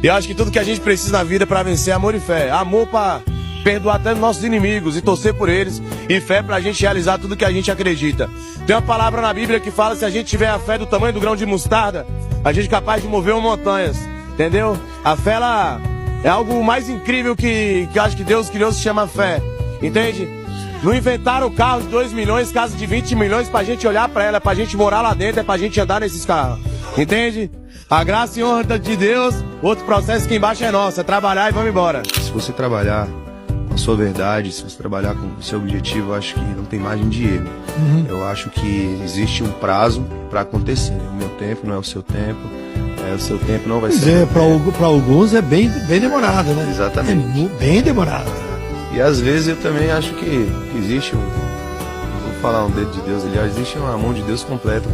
E eu acho que tudo que a gente precisa na vida para vencer é amor e fé. Amor para perdoar até nossos inimigos e torcer por eles. E fé pra gente realizar tudo que a gente acredita. Tem uma palavra na Bíblia que fala: se a gente tiver a fé do tamanho do grão de mostarda, a gente é capaz de mover montanhas. Entendeu? A fé, ela é algo mais incrível que eu acho que Deus criou, se chama fé. Entende? Não inventaram carro de 2 milhões, casa de 20 milhões pra gente olhar pra ela, pra gente morar lá dentro, é pra gente andar nesses carros. Entende? A graça e honra de Deus, outro processo aqui embaixo é nosso, é trabalhar e vamos embora. Se você trabalhar com a sua verdade, se você trabalhar com o seu objetivo, eu acho que não tem margem de erro. Eu acho que existe um prazo para acontecer. O meu tempo não é o seu tempo, o seu tempo não vai ser. Para alguns é bem demorado, né? Exatamente. É bem demorado. E às vezes eu também acho que existe vou falar um dedo de Deus ali, existe uma mão de Deus completa.